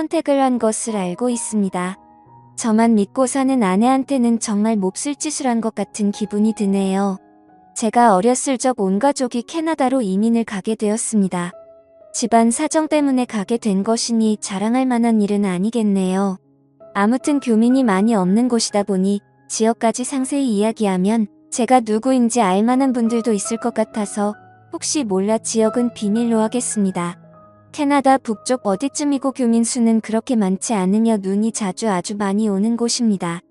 선택을 한 것을 알고 있습니다. 저만 믿고 사는 아내한테는 정말 몹쓸 짓을 한 것 같은 기분이 드네요. 제가 어렸을 적 온 가족이 캐나다로 이민을 가게 되었습니다. 집안 사정 때문에 가게 된 것이니 자랑할 만한 일은 아니겠네요. 아무튼 교민이 많이 없는 곳이다 보니 지역까지 상세히 이야기하면 제가 누구인지 알 만한 분들도 있을 것 같아서 혹시 몰라 지역은 비밀로 하겠습니다. 캐나다 북쪽 어디쯤이고 교민 수는 그렇게 많지 않으며 눈이 아주 많이 오는 곳입니다.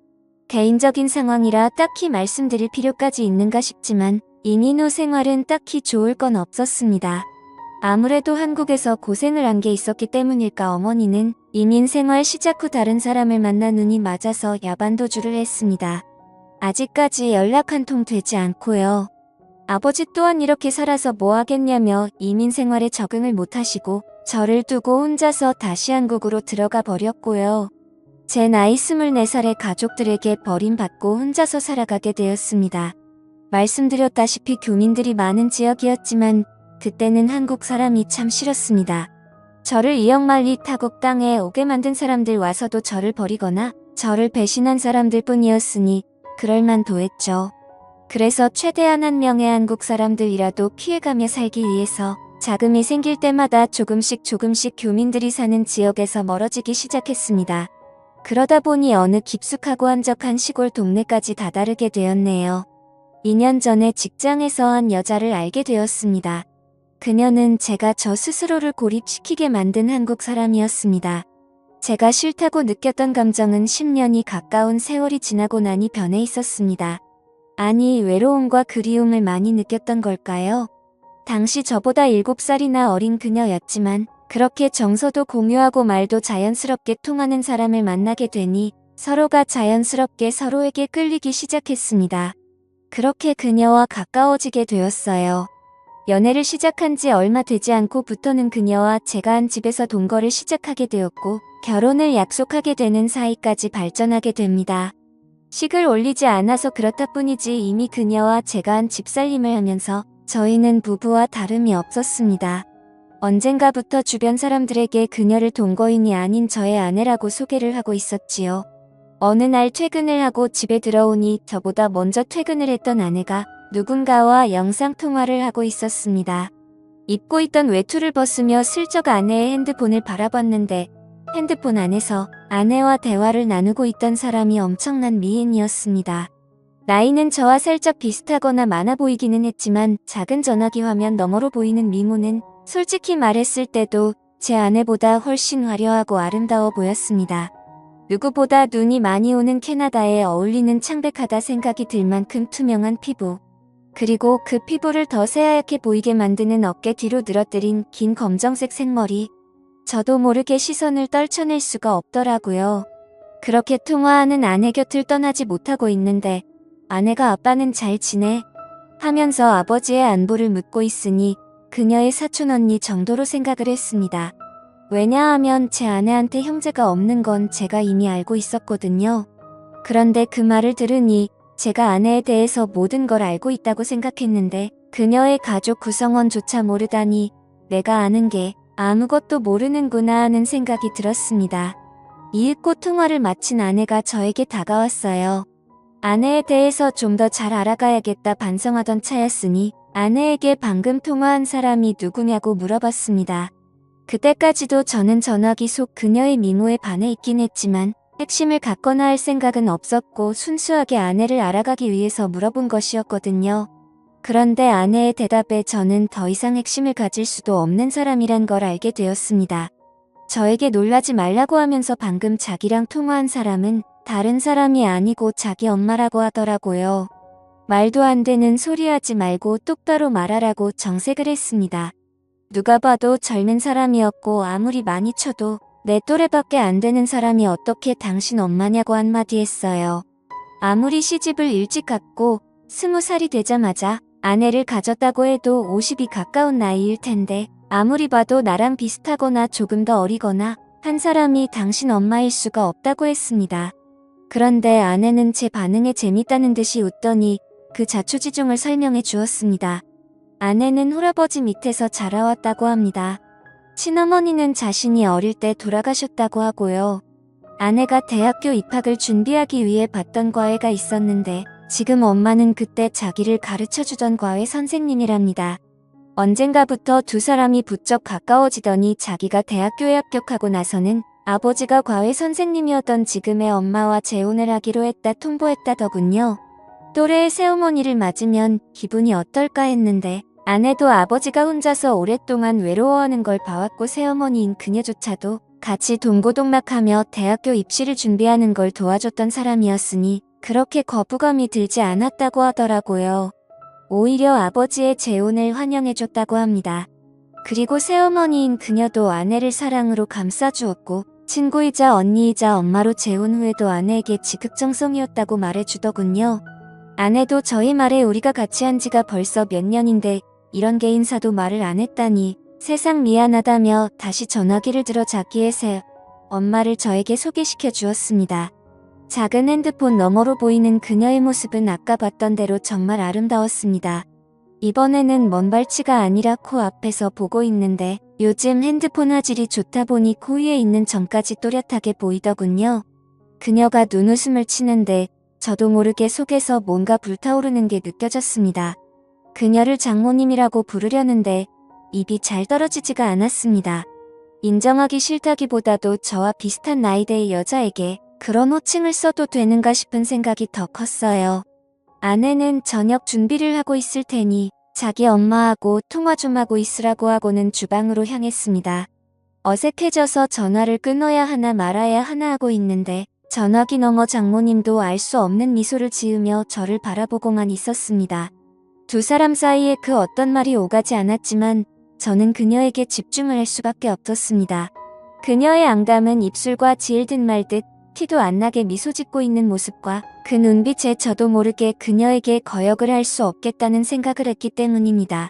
개인적인 상황이라 딱히 말씀드릴 필요까지 있는가 싶지만 이민 후 생활은 딱히 좋을 건 없었습니다. 아무래도 한국에서 고생을 한 게 있었기 때문일까 어머니는 이민 생활 시작 후 다른 사람을 만나 눈이 맞아서 야반도주를 했습니다. 아직까지 연락 한 통 되지 않고요. 아버지 또한 이렇게 살아서 뭐 하겠냐며 이민 생활에 적응을 못하시고 저를 두고 혼자서 다시 한국으로 들어가 버렸고요. 제 나이 24살에 가족들에게 버림받고 혼자서 살아가게 되었습니다. 말씀드렸다시피 교민들이 많은 지역이었지만 그때는 한국 사람이 참 싫었습니다. 저를 이역만리 타국 땅에 오게 만든 사람들 와서도 저를 버리거나 저를 배신한 사람들 뿐이었으니 그럴만도 했죠. 그래서 최대한 한 명의 한국 사람들이라도 피해가며 살기 위해서 자금이 생길 때마다 조금씩 교민들이 사는 지역에서 멀어지기 시작했습니다. 그러다 보니 어느 깊숙하고 한적한 시골 동네까지 다다르게 되었네요. 2년 전에 직장에서 한 여자를 알게 되었습니다. 그녀는 제가 저 스스로를 고립시키게 만든 한국 사람이었습니다. 제가 싫다고 느꼈던 감정은 10년이 가까운 세월이 지나고 나니 변해 있었습니다. 아니, 외로움과 그리움을 많이 느꼈던 걸까요? 당시 저보다 7살이나 어린 그녀였지만 그렇게 정서도 공유하고 말도 자연스럽게 통하는 사람을 만나게 되니 서로가 자연스럽게 서로에게 끌리기 시작했습니다. 그렇게 그녀와 가까워지게 되었어요. 연애를 시작한 지 얼마 되지 않고부터는 그녀와 제가 한 집에서 동거를 시작하게 되었고 결혼을 약속하게 되는 사이까지 발전하게 됩니다. 식을 올리지 않아서 그렇다 뿐이지 이미 그녀와 제가 한 집살림을 하면서 저희는 부부와 다름이 없었습니다. 언젠가부터 주변 사람들에게 그녀를 동거인이 아닌 저의 아내라고 소개를 하고 있었지요. 어느 날 퇴근을 하고 집에 들어오니 저보다 먼저 퇴근을 했던 아내가 누군가와 영상통화를 하고 있었습니다. 입고 있던 외투를 벗으며 슬쩍 아내의 핸드폰을 바라봤는데 핸드폰 안에서 아내와 대화를 나누고 있던 사람이 엄청난 미인이었습니다. 나이는 저와 살짝 비슷하거나 많아 보이기는 했지만 작은 전화기 화면 너머로 보이는 미모는 솔직히 말했을 때도 제 아내보다 훨씬 화려하고 아름다워 보였습니다. 누구보다 눈이 많이 오는 캐나다에 어울리는 창백하다 생각이 들 만큼 투명한 피부. 그리고 그 피부를 더 새하얗게 보이게 만드는 어깨 뒤로 늘어뜨린 긴 검정색 생머리. 저도 모르게 시선을 떨쳐낼 수가 없더라고요. 그렇게 통화하는 아내 곁을 떠나지 못하고 있는데 아내가 아빠는 잘 지내? 하면서 아버지의 안부를 묻고 있으니 그녀의 사촌 언니 정도로 생각을 했습니다. 왜냐하면 제 아내한테 형제가 없는 건 제가 이미 알고 있었거든요. 그런데 그 말을 들으니 제가 아내에 대해서 모든 걸 알고 있다고 생각했는데 그녀의 가족 구성원조차 모르다니 내가 아는 게 아무것도 모르는구나 하는 생각이 들었습니다. 이윽고 통화를 마친 아내가 저에게 다가왔어요. 아내에 대해서 좀 더 잘 알아가야겠다 반성하던 차였으니 아내에게 방금 통화한 사람이 누구냐고 물어봤습니다. 그때까지도 저는 전화기 속 그녀의 미모에 반해 있긴 했지만 핵심을 갖거나 할 생각은 없었고 순수하게 아내를 알아가기 위해서 물어본 것이었거든요. 그런데 아내의 대답에 저는 더 이상 핵심을 가질 수도 없는 사람이란 걸 알게 되었습니다. 저에게 놀라지 말라고 하면서 방금 자기랑 통화한 사람은 다른 사람이 아니고 자기 엄마라고 하더라고요. 말도 안 되는 소리 하지 말고 똑바로 말하라고 정색을 했습니다. 누가 봐도 젊은 사람이었고 아무리 많이 쳐도 내 또래밖에 안 되는 사람이 어떻게 당신 엄마냐고 한마디 했어요. 아무리 시집을 일찍 갔고 20살이 되자마자 아내를 가졌다고 해도 50이 가까운 나이일 텐데 아무리 봐도 나랑 비슷하거나 조금 더 어리거나 한 사람이 당신 엄마일 수가 없다고 했습니다. 그런데 아내는 제 반응에 재밌다는 듯이 웃더니 그 자초지종을 설명해 주었습니다. 아내는 할아버지 밑에서 자라왔다고 합니다. 친어머니는 자신이 어릴 때 돌아가셨다고 하고요. 아내가 대학교 입학을 준비하기 위해 봤던 과외가 있었는데 지금 엄마는 그때 자기를 가르쳐주던 과외 선생님이랍니다. 언젠가부터 두 사람이 부쩍 가까워지더니 자기가 대학교에 합격하고 나서는 아버지가 과외 선생님이었던 지금의 엄마와 재혼을 하기로 했다 통보했다더군요. 또래의 새어머니를 맞으면 기분이 어떨까 했는데 아내도 아버지가 혼자서 오랫동안 외로워하는 걸 봐왔고 새어머니인 그녀조차도 같이 동고동락하며 대학교 입시를 준비하는 걸 도와줬던 사람이었으니 그렇게 거부감이 들지 않았다고 하더라고요. 오히려 아버지의 재혼을 환영해줬다고 합니다. 그리고 새어머니인 그녀도 아내를 사랑으로 감싸주었고 친구이자 언니이자 엄마로 재혼 후에도 아내에게 지극정성이었다고 말해주더군요. 아내도 저희 말에 우리가 같이 한 지가 벌써 몇 년인데 이런 개인사도 말을 안 했다니 세상 미안하다며 다시 전화기를 들어 자기의 새 엄마를 저에게 소개시켜 주었습니다. 작은 핸드폰 너머로 보이는 그녀의 모습은 아까 봤던 대로 정말 아름다웠습니다. 이번에는 먼 발치가 아니라 코앞에서 보고 있는데 요즘 핸드폰 화질이 좋다 보니 코 위에 있는 점까지 또렷하게 보이더군요. 그녀가 눈웃음을 치는데 저도 모르게 속에서 뭔가 불타오르는 게 느껴졌습니다. 그녀를 장모님이라고 부르려는데 입이 잘 떨어지지가 않았습니다. 인정하기 싫다기보다도 저와 비슷한 나이대의 여자에게 그런 호칭을 써도 되는가 싶은 생각이 더 컸어요. 아내는 저녁 준비를 하고 있을 테니 자기 엄마하고 통화 좀 하고 있으라고 하고는 주방으로 향했습니다. 어색해져서 전화를 끊어야 하나 말아야 하나 하고 있는데 전화기 너머 장모님도 알 수 없는 미소를 지으며 저를 바라보고만 있었습니다. 두 사람 사이에 그 어떤 말이 오가지 않았지만 저는 그녀에게 집중을 할 수밖에 없었습니다. 그녀의 앙담은 입술과 지을듯 말듯 티도 안 나게 미소 짓고 있는 모습과 그 눈빛에 저도 모르게 그녀에게 거역을 할 수 없겠다는 생각을 했기 때문입니다.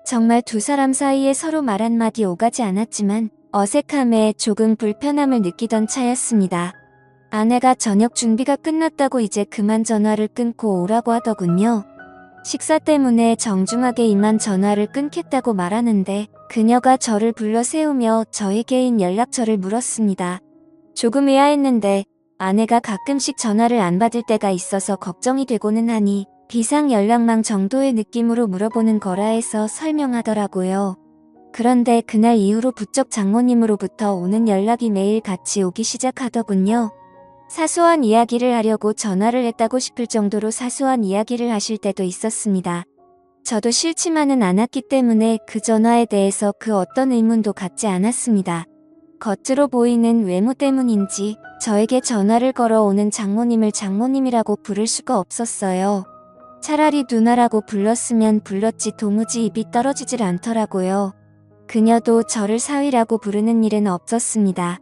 정말 두 사람 사이에 서로 말 한마디 오가지 않았지만 어색함에 조금 불편함을 느끼던 차였습니다. 아내가 저녁 준비가 끝났다고 이제 그만 전화를 끊고 오라고 하더군요. 식사 때문에 정중하게 이만 전화를 끊겠다고 말하는데 그녀가 저를 불러 세우며 저의 개인 연락처를 물었습니다. 조금 의아했는데 아내가 가끔씩 전화를 안 받을 때가 있어서 걱정이 되고는 하니 비상 연락망 정도의 느낌으로 물어보는 거라 해서 설명하더라고요. 그런데 그날 이후로 부쩍 장모님으로부터 오는 연락이 매일 같이 오기 시작하더군요. 사소한 이야기를 하려고 전화를 했다고 싶을 정도로 사소한 이야기를 하실 때도 있었습니다. 저도 싫지만은 않았기 때문에 그 전화에 대해서 그 어떤 의문도 갖지 않았습니다. 겉으로 보이는 외모 때문인지 저에게 전화를 걸어오는 장모님을 장모님이라고 부를 수가 없었어요. 차라리 누나라고 불렀으면 불렀지 도무지 입이 떨어지질 않더라고요. 그녀도 저를 사위라고 부르는 일은 없었습니다.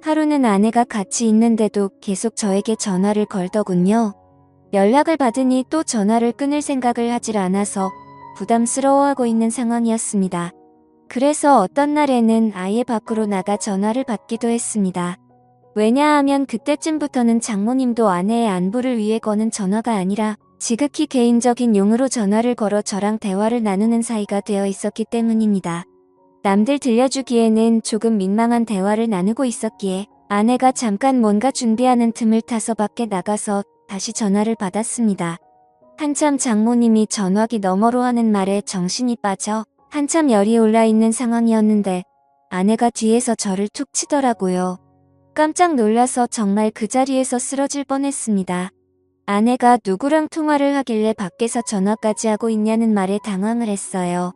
하루는 아내가 같이 있는데도 계속 저에게 전화를 걸더군요. 연락을 받으니 또 전화를 끊을 생각을 하질 않아서 부담스러워하고 있는 상황이었습니다. 그래서 어떤 날에는 아예 밖으로 나가 전화를 받기도 했습니다. 왜냐하면 그때쯤부터는 장모님도 아내의 안부를 위해 거는 전화가 아니라 지극히 개인적인 용으로 전화를 걸어 저랑 대화를 나누는 사이가 되어 있었기 때문입니다. 남들 들려주기에는 조금 민망한 대화를 나누고 있었기에 아내가 잠깐 뭔가 준비하는 틈을 타서 밖에 나가서 다시 전화를 받았습니다. 한참 장모님이 전화기 너머로 하는 말에 정신이 빠져 한참 열이 올라 있는 상황이었는데 아내가 뒤에서 저를 툭 치더라고요. 깜짝 놀라서 정말 그 자리에서 쓰러질 뻔했습니다. 아내가 누구랑 통화를 하길래 밖에서 전화까지 하고 있냐는 말에 당황을 했어요.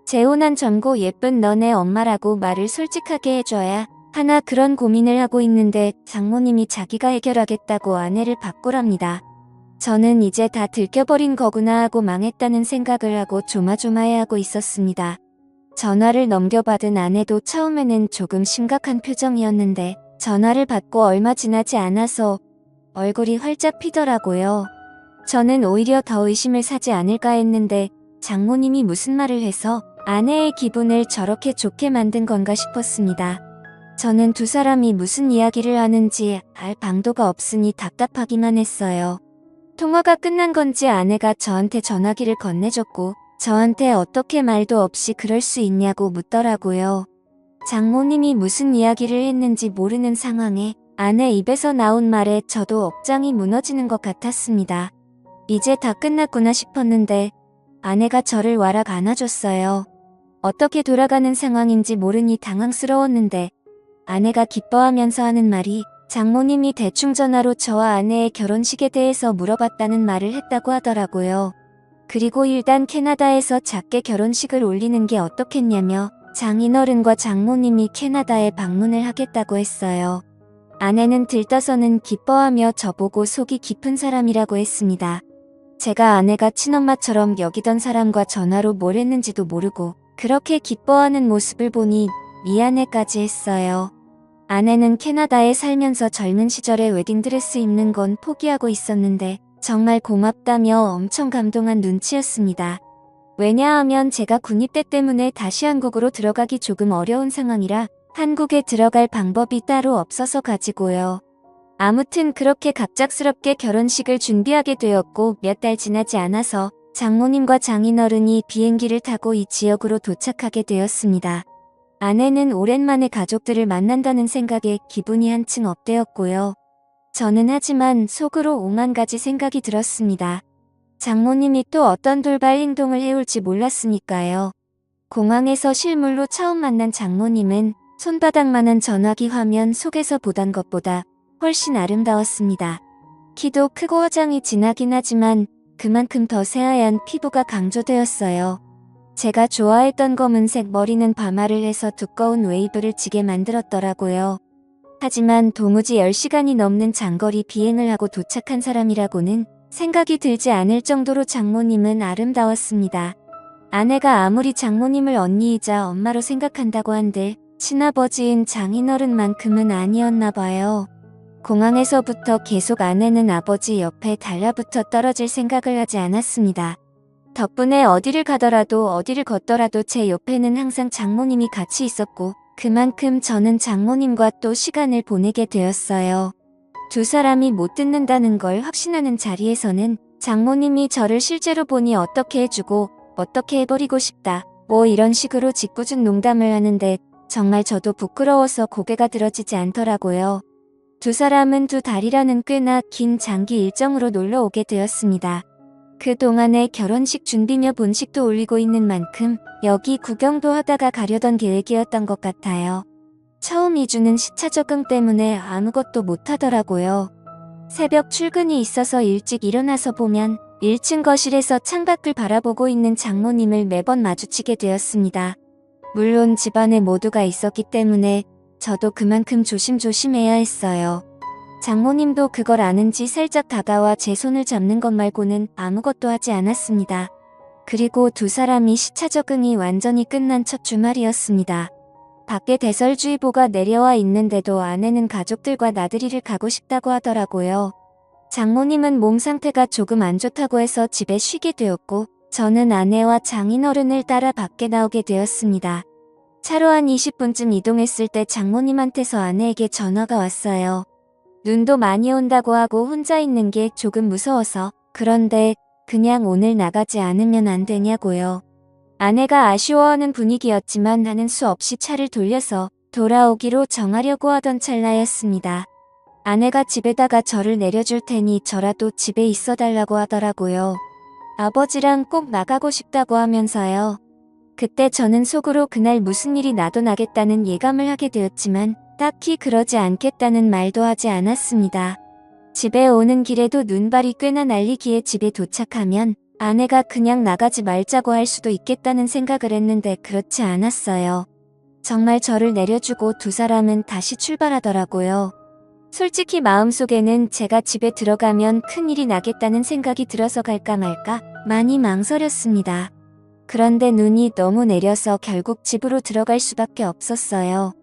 재혼한 젊고 예쁜 너네 엄마라고 말을 솔직하게 해줘야 하나 그런 고민을 하고 있는데 장모님이 자기가 해결하겠다고 아내를 바꾸랍니다. 저는 이제 다 들켜버린 거구나 하고 망했다는 생각을 하고 조마조마해하고 있었습니다. 전화를 넘겨받은 아내도 처음에는 조금 심각한 표정이었는데 전화를 받고 얼마 지나지 않아서 얼굴이 활짝 피더라고요. 저는 오히려 더 의심을 사지 않을까 했는데 장모님이 무슨 말을 해서 아내의 기분을 저렇게 좋게 만든 건가 싶었습니다. 저는 두 사람이 무슨 이야기를 하는지 알 방도가 없으니 답답하기만 했어요. 통화가 끝난 건지 아내가 저한테 전화기를 건네줬고 저한테 어떻게 말도 없이 그럴 수 있냐고 묻더라고요. 장모님이 무슨 이야기를 했는지 모르는 상황에 아내 입에서 나온 말에 저도 억장이 무너지는 것 같았습니다. 이제 다 끝났구나 싶었는데 아내가 저를 와락 안아줬어요. 어떻게 돌아가는 상황인지 모르니 당황스러웠는데 아내가 기뻐하면서 하는 말이 장모님이 대충 전화로 저와 아내의 결혼식에 대해서 물어봤다는 말을 했다고 하더라고요. 그리고 일단 캐나다에서 작게 결혼식을 올리는 게 어떻겠냐며 장인어른과 장모님이 캐나다에 방문을 하겠다고 했어요. 아내는 들떠서는 기뻐하며 저보고 속이 깊은 사람이라고 했습니다. 제가 아내가 친엄마처럼 여기던 사람과 전화로 뭘 했는지도 모르고 그렇게 기뻐하는 모습을 보니 미안해까지 했어요. 아내는 캐나다에 살면서 젊은 시절에 웨딩드레스 입는 건 포기하고 있었는데 정말 고맙다며 엄청 감동한 눈치였습니다. 왜냐하면 제가 군입대 때문에 다시 한국으로 들어가기 조금 어려운 상황이라 한국에 들어갈 방법이 따로 없어서 가지고요. 아무튼 그렇게 갑작스럽게 결혼식을 준비하게 되었고 몇 달 지나지 않아서 장모님과 장인어른이 비행기를 타고 이 지역으로 도착하게 되었습니다. 아내는 오랜만에 가족들을 만난다는 생각에 기분이 한층 업되었고요. 저는 하지만 속으로 오만 가지 생각이 들었습니다. 장모님이 또 어떤 돌발 행동을 해올지 몰랐으니까요. 공항에서 실물로 처음 만난 장모님은 손바닥만한 전화기 화면 속에서 보던 것보다 훨씬 아름다웠습니다. 키도 크고 화장이 진하긴 하지만 그만큼 더 새하얀 피부가 강조되었어요. 제가 좋아했던 검은색 머리는 파마를 해서 두꺼운 웨이브를 지게 만들었더라고요. 하지만 도무지 10시간이 넘는 장거리 비행을 하고 도착한 사람이라고는 생각이 들지 않을 정도로 장모님은 아름다웠습니다. 아내가 아무리 장모님을 언니이자 엄마로 생각한다고 한들 친아버지인 장인어른만큼은 아니었나 봐요. 공항에서부터 계속 아내는 아버지 옆에 달라붙어 떨어질 생각을 하지 않았습니다. 덕분에 어디를 가더라도 어디를 걷더라도 제 옆에는 항상 장모님이 같이 있었고 그만큼 저는 장모님과 또 시간을 보내게 되었어요. 두 사람이 못 듣는다는 걸 확신하는 자리에서는 장모님이 저를 실제로 보니 어떻게 해주고 어떻게 해버리고 싶다 뭐 이런 식으로 짓궂은 농담을 하는데 정말 저도 부끄러워서 고개가 들어지지 않더라고요. 두 사람은 두 달이라는 꽤나 긴 장기 일정으로 놀러 오게 되었습니다. 그동안에 결혼식 준비며 본식도 올리고 있는 만큼 여기 구경도 하다가 가려던 계획이었던 것 같아요. 처음 2주는 시차 적응 때문에 아무것도 못하더라고요. 새벽 출근이 있어서 일찍 일어나서 보면 1층 거실에서 창밖을 바라보고 있는 장모님을 매번 마주치게 되었습니다. 물론 집안에 모두가 있었기 때문에 저도 그만큼 조심조심해야 했어요. 장모님도 그걸 아는지 살짝 다가와 제 손을 잡는 것 말고는 아무것도 하지 않았습니다. 그리고 두 사람이 시차 적응이 완전히 끝난 첫 주말이었습니다. 밖에 대설주의보가 내려와 있는데도 아내는 가족들과 나들이를 가고 싶다고 하더라고요. 장모님은 몸 상태가 조금 안 좋다고 해서 집에 쉬게 되었고 저는 아내와 장인어른을 따라 밖에 나오게 되었습니다. 차로 한 20분쯤 이동했을 때 장모님한테서 아내에게 전화가 왔어요. 눈도 많이 온다고 하고 혼자 있는 게 조금 무서워서 그런데 그냥 오늘 나가지 않으면 안 되냐고요. 아내가 아쉬워하는 분위기였지만 나는 수없이 차를 돌려서 돌아오기로 정하려고 하던 찰나였습니다. 아내가 집에다가 저를 내려줄 테니 저라도 집에 있어달라고 하더라고요. 아버지랑 꼭 나가고 싶다고 하면서요. 그때 저는 속으로 그날 무슨 일이 나도 나겠다는 예감을 하게 되었지만 딱히 그러지 않겠다는 말도 하지 않았습니다. 집에 오는 길에도 눈발이 꽤나 날리기에 집에 도착하면 아내가 그냥 나가지 말자고 할 수도 있겠다는 생각을 했는데 그렇지 않았어요. 정말 저를 내려주고 두 사람은 다시 출발하더라고요. 솔직히 마음속에는 제가 집에 들어가면 큰일이 나겠다는 생각이 들어서 갈까 말까 많이 망설였습니다. 그런데 눈이 너무 내려서 결국 집으로 들어갈 수밖에 없었어요.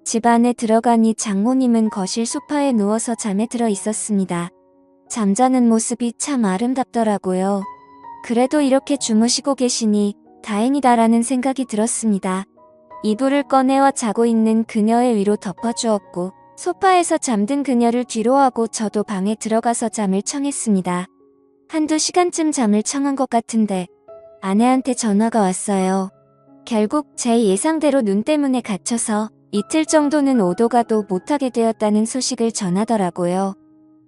집 안에 들어가니 장모님은 거실 소파에 누워서 잠에 들어 있었습니다. 잠자는 모습이 참 아름답더라고요. 그래도 이렇게 주무시고 계시니 다행이다라는 생각이 들었습니다. 이불을 꺼내와 자고 있는 그녀의 위로 덮어주었고 소파에서 잠든 그녀를 뒤로하고 저도 방에 들어가서 잠을 청했습니다. 한두 시간쯤 잠을 청한 것 같은데 아내한테 전화가 왔어요. 결국 제 예상대로 눈 때문에 갇혀서 이틀 정도는 오도 가도 못하게 되었다는 소식을 전하더라고요.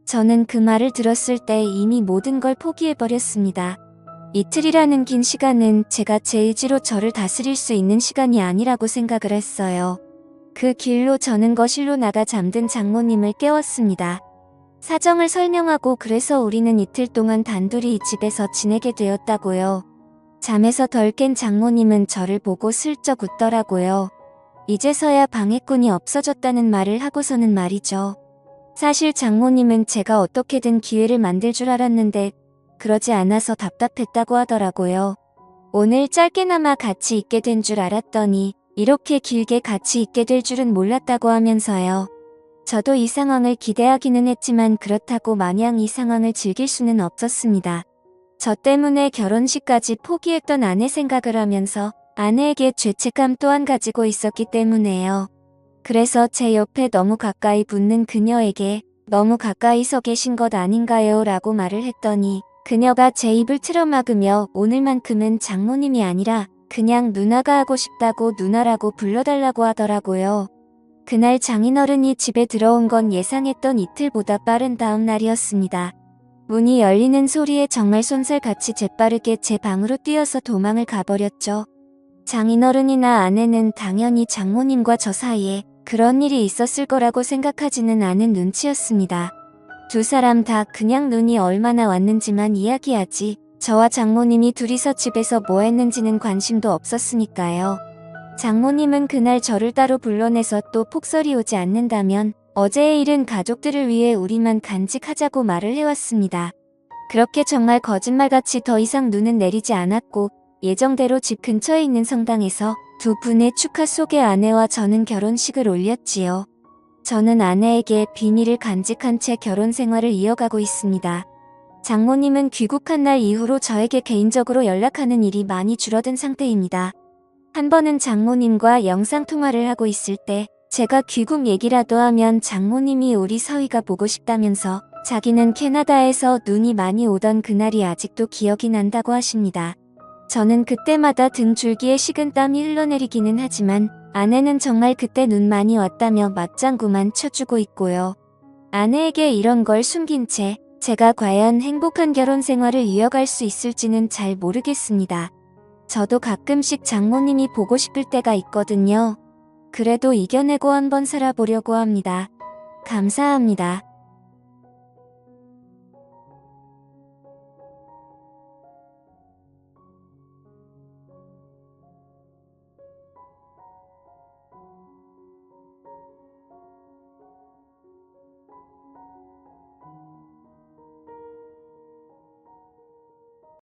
저는 그 말을 들었을 때 이미 모든 걸 포기해버렸습니다. 이틀이라는 긴 시간은 제가 제 의지로 저를 다스릴 수 있는 시간이 아니라고 생각을 했어요. 그 길로 저는 거실로 나가 잠든 장모님을 깨웠습니다. 사정을 설명하고 그래서 우리는 이틀 동안 단둘이 이 집에서 지내게 되었다고요. 잠에서 덜 깬 장모님은 저를 보고 슬쩍 웃더라고요. 이제서야 방해꾼이 없어졌다는 말을 하고서는 말이죠. 사실 장모님은 제가 어떻게든 기회를 만들 줄 알았는데 그러지 않아서 답답했다고 하더라고요. 오늘 짧게나마 같이 있게 된 줄 알았더니 이렇게 길게 같이 있게 될 줄은 몰랐다고 하면서요. 저도 이 상황을 기대하기는 했지만 그렇다고 마냥 이 상황을 즐길 수는 없었습니다. 저 때문에 결혼식까지 포기했던 아내 생각을 하면서 아내에게 죄책감 또한 가지고 있었기 때문에요. 그래서 제 옆에 너무 가까이 붙는 그녀에게 너무 가까이 서 계신 것 아닌가요? 라고 말을 했더니 그녀가 제 입을 틀어막으며 오늘만큼은 장모님이 아니라 그냥 누나가 하고 싶다고 누나라고 불러달라고 하더라고요. 그날 장인어른이 집에 들어온 건 예상했던 이틀보다 빠른 다음 날이었습니다. 문이 열리는 소리에 정말 쏜살같이 재빠르게 제 방으로 뛰어서 도망을 가버렸죠. 장인어른이나 아내는 당연히 장모님과 저 사이에 그런 일이 있었을 거라고 생각하지는 않은 눈치였습니다. 두 사람 다 그냥 눈이 얼마나 왔는지만 이야기하지 저와 장모님이 둘이서 집에서 뭐 했는지는 관심도 없었으니까요. 장모님은 그날 저를 따로 불러내서 또 폭설이 오지 않는다면 어제의 일은 가족들을 위해 우리만 간직하자고 말을 해왔습니다. 그렇게 정말 거짓말같이 더 이상 눈은 내리지 않았고 예정대로 집 근처에 있는 성당에서 두 분의 축하 속에 아내와 저는 결혼식을 올렸지요. 저는 아내에게 비밀을 간직한 채 결혼 생활을 이어가고 있습니다. 장모님은 귀국한 날 이후로 저에게 개인적으로 연락하는 일이 많이 줄어든 상태입니다. 한 번은 장모님과 영상통화를 하고 있을 때 제가 귀국 얘기라도 하면 장모님이 우리 서희가 보고 싶다면서 자기는 캐나다에서 눈이 많이 오던 그날이 아직도 기억이 난다고 하십니다. 저는 그때마다 등 줄기에 식은 땀이 흘러내리기는 하지만 아내는 정말 그때 눈 많이 왔다며 맞장구만 쳐주고 있고요. 아내에게 이런 걸 숨긴 채 제가 과연 행복한 결혼 생활을 이어갈 수 있을지는 잘 모르겠습니다. 저도 가끔씩 장모님이 보고 싶을 때가 있거든요. 그래도 이겨내고 한번 살아보려고 합니다. 감사합니다.